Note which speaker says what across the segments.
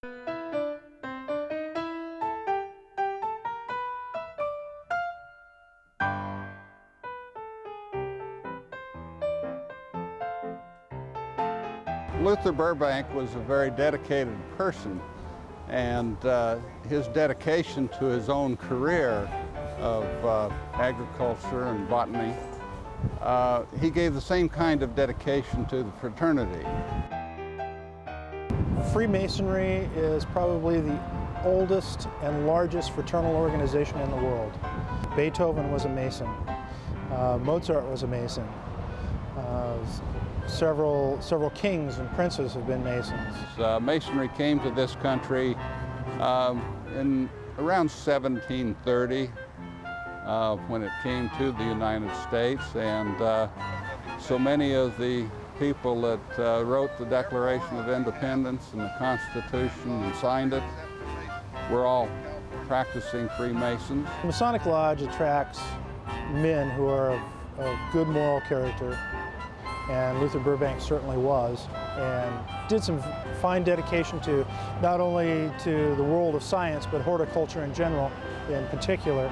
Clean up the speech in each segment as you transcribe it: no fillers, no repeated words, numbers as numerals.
Speaker 1: Luther Burbank was a very dedicated person, and his dedication to his own career of agriculture and botany, he gave the same kind of dedication to the fraternity.
Speaker 2: Freemasonry is probably the oldest and largest fraternal organization in the world. Beethoven was a Mason. Mozart was a Mason. Several kings and princes have been Masons.
Speaker 1: Masonry came to this country in around 1730 when it came to the United States, and so many of the people that wrote the Declaration of Independence and the Constitution and signed it were all practicing Freemasons.
Speaker 2: The Masonic Lodge attracts men who are of good moral character, and Luther Burbank certainly was, and did some fine dedication to not only to the world of science, but horticulture in general in particular.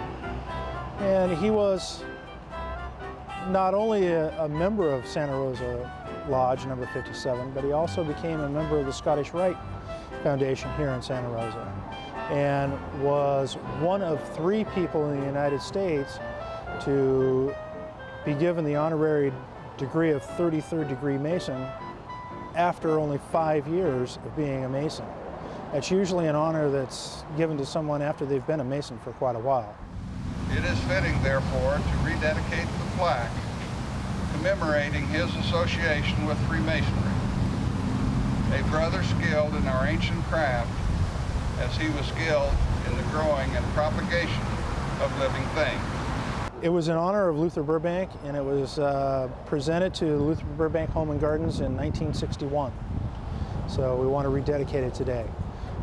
Speaker 2: And he was not only a member of Santa Rosa Lodge number 57, but he also became a member of the Scottish Rite Foundation here in Santa Rosa, and was one of 3 people in the United States to be given the honorary degree of 33rd degree Mason after only 5 years of being a Mason. That's usually an honor that's given to someone after they've been a Mason for quite a while.
Speaker 1: It is fitting, therefore, to rededicate the plaque commemorating his association with Freemasonry, a brother skilled in our ancient craft as he was skilled in the growing and propagation of living things.
Speaker 2: It was in honor of Luther Burbank, and it was presented to Luther Burbank Home and Gardens in 1961. So we want to rededicate it today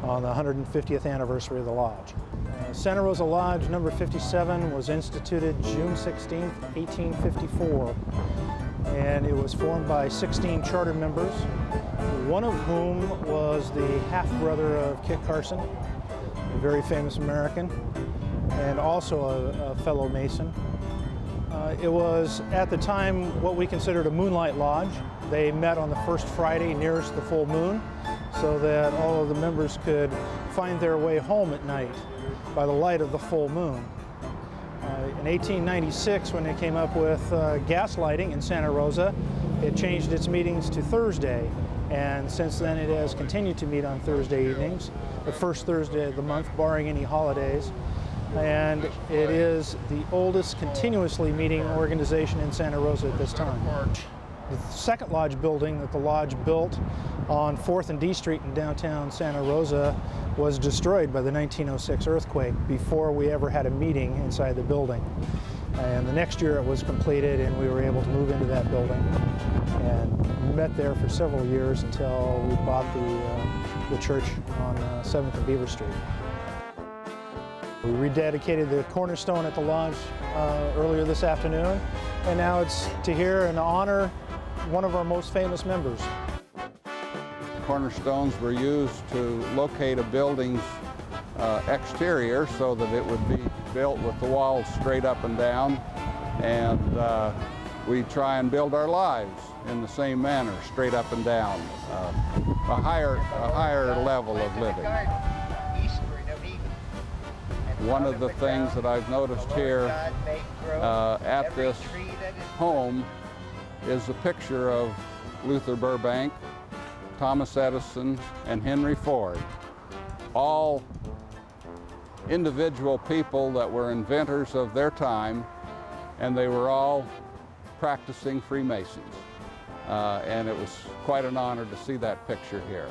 Speaker 2: on the 150th anniversary of the Lodge. Santa Rosa Lodge number 57 was instituted June 16, 1854, and it was formed by 16 charter members, one of whom was the half-brother of Kit Carson, a very famous American, and also a fellow Mason. It was, at the time, what we considered a moonlight lodge. They met on the first Friday nearest the full moon so that all of the members could find their way home at night by the light of the full moon. In 1896, when they came up with gas lighting in Santa Rosa, it changed its meetings to Thursday, and since then it has continued to meet on Thursday evenings, the first Thursday of the month, barring any holidays. And it is the oldest continuously meeting organization in Santa Rosa at this time. The second lodge building that the lodge built on 4th and D Street in downtown Santa Rosa was destroyed by the 1906 earthquake before we ever had a meeting inside the building. And the next year it was completed, and we were able to move into that building and met there for several years until we bought the church on 7th and Beaver Street. We rededicated the cornerstone at the lodge earlier this afternoon, and now it's to hear and honor one of our most famous members. Cornerstones were used to locate a building's exterior so that it would be built with the walls straight up and down, and we try and build our lives in the same manner, straight up and down, a higher level of living. One of the things that I've noticed here at this home is a picture of Luther Burbank, Thomas Edison, and Henry Ford, all individual people that were inventors of their time, and they were all practicing Freemasons. And it was quite an honor to see that picture here.